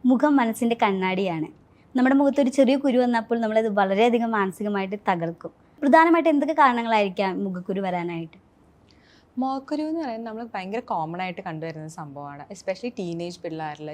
മുഖം മനസ്സിൻ്റെ കണ്ണാടിയാണ്. നമ്മുടെ മുഖത്തൊരു ചെറിയ കുരു വന്നപ്പോൾ നമ്മളത് വളരെയധികം മാനസികമായിട്ട് തകർക്കും. പ്രധാനമായിട്ട് എന്തൊക്കെ കാരണങ്ങളായിരിക്കാം മുഖക്കുരു വരാനായിട്ട്? മുഖക്കുരു എന്ന് പറയുന്നത് നമ്മൾ ഭയങ്കര കോമൺ ആയിട്ട് കണ്ടുവരുന്ന സംഭവമാണ്. എസ്പെഷ്യലി ടീനേജ് പിള്ളേരിൽ,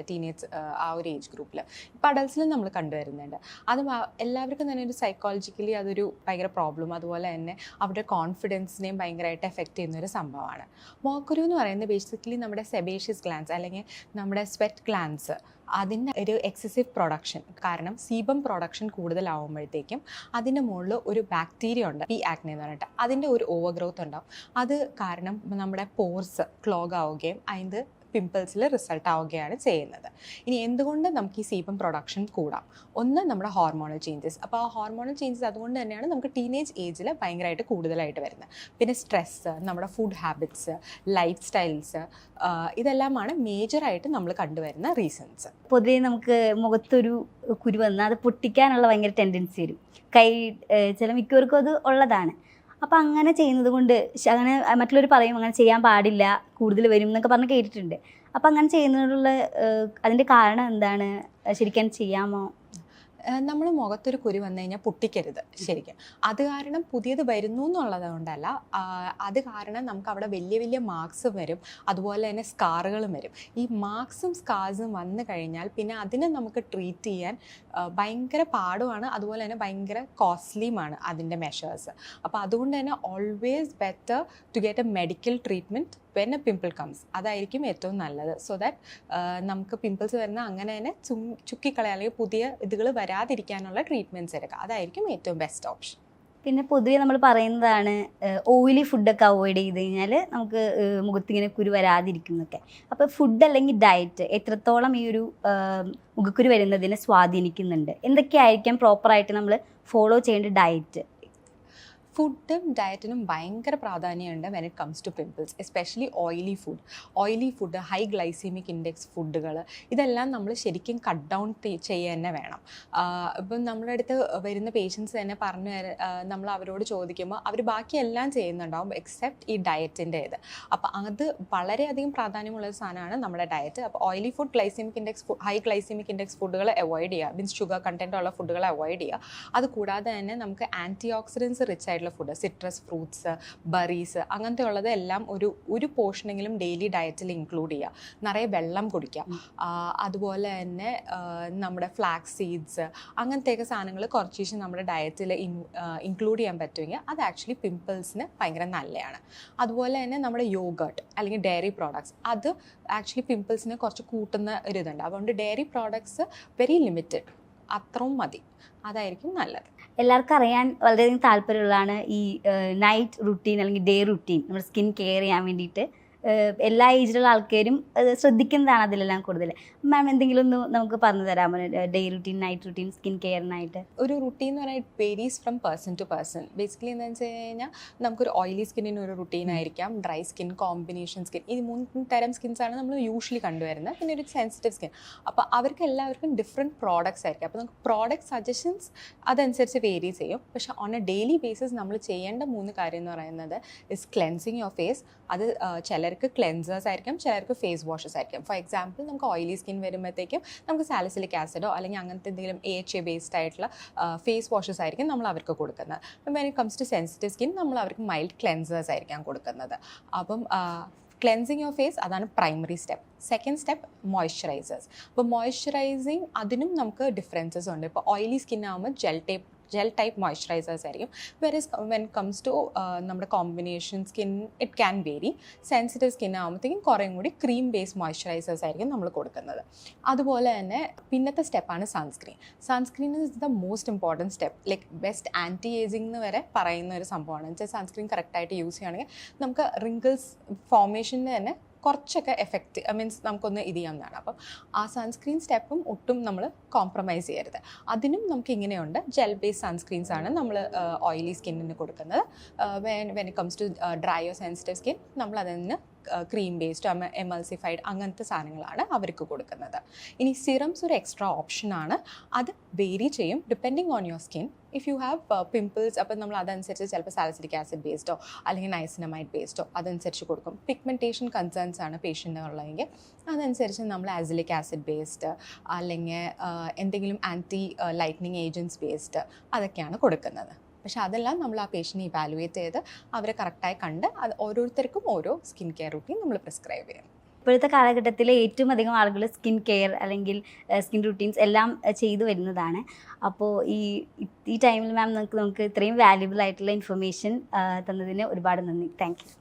ആ ഒരു ഏജ് ഗ്രൂപ്പിൽ. ഇപ്പോൾ അഡൾട്ട്സിലും നമ്മൾ കണ്ടുവരുന്നുണ്ട്. അത് എല്ലാവർക്കും തന്നെ ഒരു സൈക്കോളജിക്കലി അതൊരു ഭയങ്കര പ്രോബ്ലം, അതുപോലെ തന്നെ അവരുടെ കോൺഫിഡൻസിനെയും ഭയങ്കരമായിട്ട് എഫക്റ്റ് ചെയ്യുന്ന ഒരു സംഭവമാണ്. മുഖക്കുരു എന്ന് പറയുന്നത് ബേസിക്കലി നമ്മുടെ സെബേഷ്യസ് ഗ്ലാൻസ് അല്ലെങ്കിൽ നമ്മുടെ സ്വെറ്റ് ഗ്ലാൻസ് അതിൻ്റെ ഒരു എക്സസീവ് പ്രൊഡക്ഷൻ കാരണം സീബം പ്രൊഡക്ഷൻ കൂടുതലാവുമ്പോഴത്തേക്കും അതിൻ്റെ മുകളിൽ ഒരു ബാക്ടീരിയ ഉണ്ട്, പി ആക്നെ എന്ന് പറഞ്ഞിട്ട്. അതിൻ്റെ ഒരു ഓവർ ഗ്രോത്ത് ഉണ്ടാവും. അത് കാരണം നമ്മുടെ പോർസ് ക്ലോഗ് ആവുകയും അതിൻ്റെ പിമ്പിൾസിൽ റിസൾട്ട് ആവുകയാണ് ചെയ്യുന്നത്. ഇനി എന്തുകൊണ്ട് നമുക്ക് ഈ സീബം പ്രൊഡക്ഷൻ കൂടാം? ഒന്ന് നമ്മുടെ ഹോർമോണൽ ചേഞ്ചസ്. അപ്പോൾ ആ ഹോർമോണൽ ചേഞ്ചസ് അതുകൊണ്ട് തന്നെയാണ് നമുക്ക് ടീനേജ് ഏജിൽ ഭയങ്കരമായിട്ട് കൂടുതലായിട്ട് വരുന്നത്. പിന്നെ സ്ട്രെസ്സ്, നമ്മുടെ ഫുഡ് ഹാബിറ്റ്സ്, ലൈഫ് സ്റ്റൈൽസ്, ഇതെല്ലാമാണ് മേജറായിട്ട് നമ്മൾ കണ്ടുവരുന്ന റീസൺസ്. പൊതുവേ നമുക്ക് മുഖത്തൊരു കുരു വന്നാൽ അത് പൊട്ടിക്കാനുള്ള ഭയങ്കര ടെൻഡൻസി വരും. ചില മിക്കവർക്കും അത് ഉള്ളതാണ്. അപ്പോൾ അങ്ങനെ ചെയ്യുന്നത് കൊണ്ട് അങ്ങനെ മറ്റുള്ളവർ പറയും അങ്ങനെ ചെയ്യാൻ പാടില്ല, കൂടുതൽ വരും എന്നൊക്കെ പറഞ്ഞ് കേട്ടിട്ടുണ്ട്. അപ്പോൾ അങ്ങനെ ചെയ്യുന്നതിനുള്ള അതിൻ്റെ കാരണം എന്താണ്? ശരിക്കും ചെയ്യാമോ? നമ്മൾ മുഖത്തൊരു കുരു വന്നു കഴിഞ്ഞാൽ പൊട്ടിക്കരുത് ശരിക്കും. അത് കാരണം പുതിയത് വരുന്നു എന്നുള്ളത് കൊണ്ടല്ല, അത് കാരണം നമുക്ക് അവിടെ വലിയ വലിയ മാർക്സ് വരും, അതുപോലെ തന്നെ സ്കാറുകളും വരും. ഈ മാർക്സും സ്കാർസും വന്നു കഴിഞ്ഞാൽ പിന്നെ അതിനെ നമുക്ക് ട്രീറ്റ് ചെയ്യാൻ ഭയങ്കര പാടുമാണ്, അതുപോലെ തന്നെ ഭയങ്കര കോസ്റ്റ്ലിയുമാണ് അതിൻ്റെ മെഷേഴ്സ്. അപ്പോൾ അതുകൊണ്ട് തന്നെ always better to get a medical treatment when a pimple comes. അതായിരിക്കും ഏറ്റവും നല്ലത്. സോ ദാറ്റ് നമുക്ക് പിമ്പിൾസ് വരുന്ന അങ്ങനെ തന്നെ ചുക്കിക്കളയാൻ അല്ലെങ്കിൽ പുതിയ ഇതുകൾ വരാതിരിക്കാനുള്ള ട്രീറ്റ്മെൻറ്റ്സ് എടുക്കുക. അതായിരിക്കും ഏറ്റവും ബെസ്റ്റ് ഓപ്ഷൻ. പിന്നെ പൊതുവേ നമ്മൾ പറയുന്നതാണ് ഓയിലി ഫുഡൊക്കെ അവോയ്ഡ് ചെയ്ത് കഴിഞ്ഞാൽ നമുക്ക് മുഖത്തിങ്ങനെ കുരു വരാതിരിക്കും എന്നൊക്കെ. അപ്പോൾ ഫുഡ് അല്ലെങ്കിൽ ഡയറ്റ് എത്രത്തോളം ഈ ഒരു മുഖക്കുരു വരുന്നതിനെ സ്വാധീനിക്കുന്നുണ്ട്? എന്തൊക്കെയായിരിക്കാം പ്രോപ്പറായിട്ട് നമ്മൾ ഫോളോ ചെയ്യേണ്ട ഡയറ്റ്? ഫുഡും ഡയറ്റിനും ഭയങ്കര പ്രാധാന്യമുണ്ട് when it comes to pimples, especially oily food, high glycemic index ഫുഡുകൾ, ഇതെല്ലാം നമ്മൾ ശരിക്കും കട്ട് ഡൗൺ ചെയ്യുക തന്നെ വേണം. ഇപ്പം നമ്മുടെ അടുത്ത് വരുന്ന പേഷ്യൻസ് തന്നെ നമ്മൾ അവരോട് ചോദിക്കുമ്പോൾ അവർ ബാക്കിയെല്ലാം ചെയ്യുന്നുണ്ടാവും എക്സെപ്റ്റ് ഈ ഡയറ്റിൻ്റെ ഇത്. അപ്പോൾ അത് വളരെയധികം പ്രാധാന്യമുള്ള ഒരു സാധനമാണ് നമ്മുടെ ഡയറ്റ്. അപ്പോൾ oily food, high glycemic index ഫുഡുകൾ അവോയ്ഡ് ചെയ്യുക, മീൻസ് ഷുഗർ കണ്ടൻറ്റ് ഉള്ള ഫുഡുകൾ അവോയ്ഡ് ചെയ്യുക. അതുകൂടാതെ തന്നെ നമുക്ക് ആൻറ്റി ഓക്സിഡൻസ് റിച്ച് ആയിട്ടുള്ള ഫുഡ്, സിട്രസ് ഫ്രൂട്ട്സ്, ബറീസ്, അങ്ങനത്തെ ഉള്ളത് എല്ലാം ഒരു പോർഷനെങ്കിലും ഡെയിലി ഡയറ്റിൽ ഇൻക്ലൂഡ് ചെയ്യുക. നിറയെ വെള്ളം കുടിക്കുക. അതുപോലെ തന്നെ നമ്മുടെ ഫ്ലാക്സ് സീഡ്സ്, അങ്ങനത്തെയൊക്കെ സാധനങ്ങൾ കുറച്ച് നമ്മുടെ ഡയറ്റിൽ ഇൻക്ലൂഡ് ചെയ്യാൻ പറ്റുമെങ്കിൽ അത് ആക്ച്വലി പിമ്പിൾസിന് ഭയങ്കര നല്ലതാണ്. അതുപോലെ തന്നെ നമ്മുടെ യോഗർട്ട് അല്ലെങ്കിൽ ഡയറി പ്രോഡക്ട്സ്, അത് ആക്ച്വലി പിമ്പിൾസിനെ കുറച്ച് കൂട്ടുന്ന ഒരു ഇതുണ്ട്. അതുകൊണ്ട് ഡയറി പ്രോഡക്ട്സ് വെരി ലിമിറ്റഡ്, അത്രയും മതി, അതായിരിക്കും നല്ലത്. എല്ലാവർക്കും അറിയാൻ വളരെയധികം താല്പര്യമുള്ളതാണ് ഈ നൈറ്റ് റുട്ടീൻ അല്ലെങ്കിൽ ഡേ റുട്ടീൻ. നമ്മുടെ സ്കിൻ കെയർ ചെയ്യാൻ വേണ്ടിയിട്ട് എല്ലാ ഏജിലുള്ള ആൾക്കാരും ശ്രദ്ധിക്കുന്നതാണ് അതിലെല്ലാം കൂടുതൽ. മാം എന്തെങ്കിലും ഒന്ന് നമുക്ക് പറഞ്ഞു തരാമോ? Day routine, night routine, skin കെയറിനായിട്ട് ഒരു റുട്ടീൻ എന്ന് പറഞ്ഞാൽ it varies from person to person. Basically എന്താണെന്ന് വെച്ച് കഴിഞ്ഞാൽ നമുക്കൊരു ഓയിലി സ്കിന്നിന് ഒരു റുട്ടീൻ ആയിരിക്കാം, ഡ്രൈ സ്കിൻ, കോമ്പിനേഷൻ സ്കിൻ, ഈ 3 തരം സ്കിൻസാണ് നമ്മൾ യൂഷ്വലി കണ്ടുവരുന്നത്. പിന്നെ ഒരു സെൻസിറ്റീവ് സ്കിൻ. അപ്പോൾ അവർക്ക് എല്ലാവർക്കും ഡിഫറെൻറ്റ് പ്രോഡക്ട്സ് ആയിരിക്കും. അപ്പോൾ നമുക്ക് പ്രോഡക്റ്റ് സജഷൻസ് അതനുസരിച്ച് വേരി ചെയ്യും. പക്ഷേ ഓൺ എ ഡെയിലി ബേസിസ് നമ്മൾ ചെയ്യേണ്ട 3 കാര്യം എന്ന് പറയുന്നത് ഇസ് ക്ലെൻസിങ് യുവർ ഫേസ്. അത് ചിലർക്ക് ക്ലെൻസേഴ്സ് ആയിരിക്കും, ചിലർക്ക് ഫേസ് വാഷസ് ആയിരിക്കും. ഫോർ എക്സാമ്പിൾ നമുക്ക് ഓയിലി സ്കിൻ വരുമ്പോഴത്തേക്കും നമുക്ക് സാലിസിലിക് ആസിഡോ അല്ലെങ്കിൽ അങ്ങനത്തെ എന്തെങ്കിലും AHA ബേസ്ഡ് ആയിട്ടുള്ള ഫേസ് വാഷസ് ആയിരിക്കും നമ്മൾ അവർക്ക് കൊടുക്കുന്നത്. When it comes to sensitive skin നമ്മൾ അവർക്ക് മൈൽഡ് ക്ലെൻസേഴ്സ് ആയിരിക്കാം കൊടുക്കുന്നത്. അപ്പം ക്ലെൻസിങ് യുവർ ഫേസ് അതാണ് primary step. Second step moisturisers. അപ്പോൾ മോയ്സ്ചറൈസിങ് അതിനും നമുക്ക് ഡിഫറൻസസ് ഉണ്ട്. ഇപ്പോൾ ഓയിലി സ്കിൻ ആകുമ്പോൾ ജെൽ ടൈപ്പ് മോയ്സ്ചറൈസേഴ്സ് ആയിരിക്കും. വെൻ കംസ് ടു നമ്മുടെ combination skin it can vary. Sensitive skin ആകുമ്പോഴത്തേക്കും കുറേ കൂടി ക്രീം ബേസ്ഡ് മോയ്സ്ചറൈസേഴ്സ് ആയിരിക്കും നമ്മൾ കൊടുക്കുന്നത്. അതുപോലെ തന്നെ പിന്നത്തെ സ്റ്റെപ്പാണ് sunscreen is the most important step. Like best anti ageing എന്ന് വരെ പറയുന്ന ഒരു സംഭവമാണ്. വെച്ചാൽ സൺസ്ക്രീൻ കറക്റ്റായിട്ട് യൂസ് ചെയ്യുകയാണെങ്കിൽ നമുക്ക് റിങ്കിൾസ് ഫോർമേഷന് തന്നെ കുറച്ചൊക്കെ എഫക്റ്റ് മീൻസ് നമുക്കൊന്ന് ഇത് ചെയ്യാവുന്നതാണ്. അപ്പം ആ സൺസ്ക്രീൻ സ്റ്റെപ്പും ഒട്ടും നമ്മൾ കോംപ്രമൈസ് ചെയ്യരുത്. അതിനും നമുക്ക് ഇങ്ങനെയുണ്ട്, ജെൽ ബേസ്ഡ് സൺസ്ക്രീൻസാണ് നമ്മൾ ഓയിലി സ്കിന്നിന് കൊടുക്കുന്നത്. When it comes to dry or sensitive skin നമ്മൾ അതിന് ക്രീം ബേസ്ഡ് എമൾസിഫൈഡ് അങ്ങനത്തെ സാധനങ്ങളാണ് അവർക്ക് കൊടുക്കുന്നത്. ഇനി സിറംസ് ഒരു എക്സ്ട്രാ ഓപ്ഷനാണ്. അത് വേരി ചെയ്യും depending on your skin. If you have pimples അപ്പം നമ്മൾ അതനുസരിച്ച് ചിലപ്പോൾ സാലിസിലിക് ആസിഡ് ബേസ്ഡോ അല്ലെങ്കിൽ നൈസിനമൈഡ് ബേസ്ഡോ അതനുസരിച്ച് കൊടുക്കും. പിഗ്മെൻറ്റേഷൻ കൺസേൺസ് ആണ് പേഷ്യൻ്റിനുള്ളതെങ്കിൽ അതനുസരിച്ച് നമ്മൾ ആസിലിക് ആസിഡ് ബേസ്ഡ് അല്ലെങ്കിൽ എന്തെങ്കിലും ആൻറ്റി ലൈറ്റനിങ് ഏജൻറ്റ്സ് ബേസ്ഡ് അതൊക്കെയാണ് കൊടുക്കുന്നത്. പക്ഷെ അതെല്ലാം നമ്മൾ ആ പേഷ്യൻറ്റിനെ ഇവാലുവേറ്റ് ചെയ്ത് അവരെ കറക്റ്റായി കണ്ട് അത് ഓരോരുത്തർക്കും ഓരോ സ്കിൻ കെയർ റൂട്ടീൻ നമ്മൾ പ്രിസ്ക്രൈബ് ചെയ്യണം. ഇപ്പോഴത്തെ കാലഘട്ടത്തിൽ ഏറ്റവും അധികം ആളുകൾ സ്കിൻ കെയർ അല്ലെങ്കിൽ സ്കിൻ റൂട്ടീൻസ് എല്ലാം ചെയ്തു വരുന്നതാണ്. അപ്പോൾ ഈ ടൈമിൽ മാം നമുക്ക് ഇത്രയും വാല്യുബിൾ ആയിട്ടുള്ള ഇൻഫർമേഷൻ തന്നതിന് ഒരുപാട് നന്ദി. Thank you.